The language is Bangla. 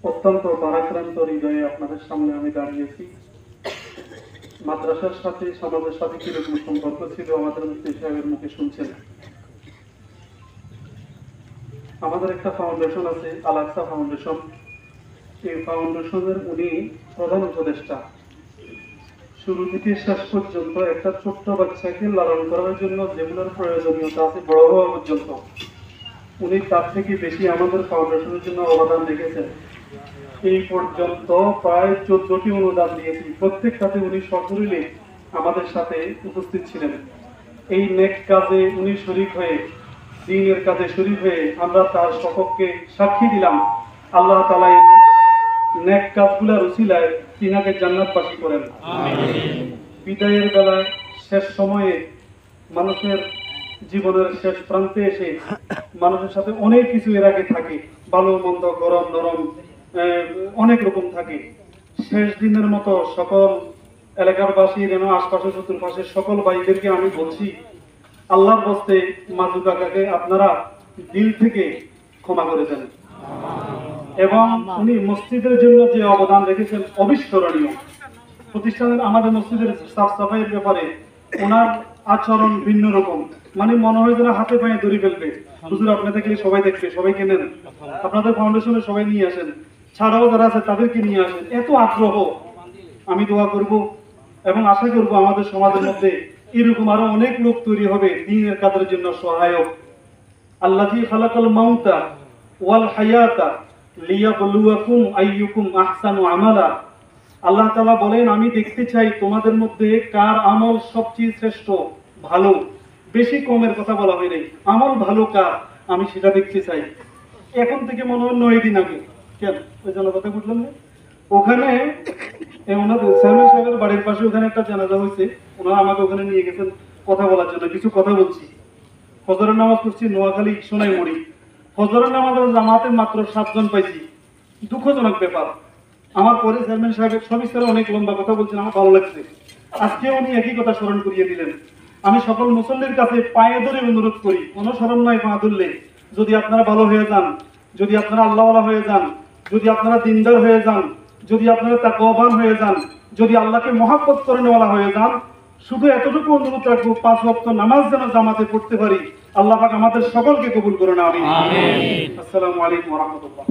অত্যন্ত ভারাক্রান্ত হৃদয়ে আপনাদের সামনে আমি দাঁড়িয়েছি। মাদ্রাসার সাথে সমাজের সাথে কিরকম সম্পর্ক ছিল আমাদের মুফতি সাহেবের মুখে শুনছেন। আমাদের একটা ফাউন্ডেশন আছে, আল আকসা ফাউন্ডেশন। এই ফাউন্ডেশনের উনি প্রধান উপদেষ্টা। শুরু থেকে শেষ পর্যন্ত একটা ছোট্ট বাচ্চাকে লালন করার জন্য যেগুলোর প্রয়োজনীয়তা আছে বড় হওয়া পর্যন্ত উনি তার থেকে বেশি আমাদের ফাউন্ডেশনের জন্য অবদান রেখেছেন। এই পর্যন্ত প্রায় 14টি অনুদান দিয়েছি, প্রত্যেকটাতে উনি সশরীরে আমাদের সাথে উপস্থিত ছিলেন। এই নেক কাজে উনি শরীক হয়ে, দ্বীনের কাজে শরীক হয়ে আমরা তার সপক্ষে সাক্ষী দিলাম। আল্লাহ তাআলা এই নেক কাজগুলোর উসিলায় তিনাকে জান্নাতবাসী করেন। বিদায়ের বেলায় শেষ সময়ে মানুষের জীবনের শেষ প্রান্তে এসে মানুষের সাথে অনেক কিছু এর আগে থাকে, ভালো মন্দ, গরম নরম, অনেক রকম থাকে। শেষ দিনের মতো সকল এলাকার বাসী এবং আশপাশে চতুর্পাশের সকল ভাইদেরকে আমি বলছি, আল্লাহর হস্তে মাজু কাকাকে আপনারা দিল থেকে ক্ষমা করে দেন। এবং উনি মসজিদের জন্য যে অবদান রেখেছেন অবিস্মরণীয়। প্রতিষ্ঠানের আমাদের মসজিদের সাফ সাফাইয়ের ব্যাপারে ওনার আচরণ ভিন্ন রকম, মানে মনে হয় যেন হাতে পায়ে দড়ি ফেলবে। হুজুর আপনি দেখলে সবাই দেখবে, সবাইকে নেন, আপনাদের ফাউন্ডেশনে সবাই নিয়ে আসেন, ছাড়াও যারা আছে তাদেরকে নিয়ে আসেন। এত আগ্রহ। আমি দোয়া করব এবং আশা করব আমাদের সমাজের মধ্যে এরকম আরো অনেক লোক তৈরি হবে দ্বীনের কাজের জন্য সহায়ক। আল্লাযী খালাকাল মাউতা ওয়াল হায়াতা লিয়াবলুয়াকুম আইয়ুকুম আহসানু আমালা। আল্লাহ তাআলা বলেন, আমি দেখতে চাই তোমাদের মধ্যে কার আমল সবচেয়ে শ্রেষ্ঠ, ভালো। বেশি কমের কথা বলা হয় নাই, আমল ভালো কার, আমি সেটা দেখতে চাই। এখন থেকে মনে হয় 9 দিন আগে, কেন ওই জন্য কথা বুঝলাম না, ওখানে ওনাদের চেয়ারম্যান সাহেবের বাড়ির পাশে ওখানে একটা জানাজা হয়েছে। ওনারা আমাকে ওখানে নিয়ে গেছেন কথা বলার জন্য, কিছু কথা বলছি। ফজরের নামাজ পড়ছি নোয়াখালী সোনাইমুড়ি। ফজরের নামাজের জামাতে মাত্র 7 জন পাইছি। দুঃখজনক ব্যাপার। আমার পরে চেয়ারম্যান সাহেবের সবিস্তারে অনেক লম্বা কথা বলছেন, আমার ভালো লাগছে। আজকে উনি একই কথা স্মরণ করিয়ে দিলেন। আমি সকল মুসল্লির কাছে পায়ে ধরে অনুরোধ করি, অনুসরণ নয় পা ধরলে, যদি আপনারা ভালো হয়ে যান, যদি আপনারা আল্লাহওয়ালা হয়ে যান, যদি আপনারা দিনদার হয়ে যান, যদি আপনারা তাকওয়াবান হয়ে যান, যদি আল্লাহকে মহব্বত করে নেওয়ালা হয়ে যান, শুধু এতটুকু অনুরোধ রাখবো, 5 ওয়াক্ত নামাজ যেন জামাতে পড়তে পারি। আল্লাহ পাক আমাদের সকলকে কবুল করুন, আমিন। আসসালামু আলাইকুম ওয়া রাহমাতুল্লাহ।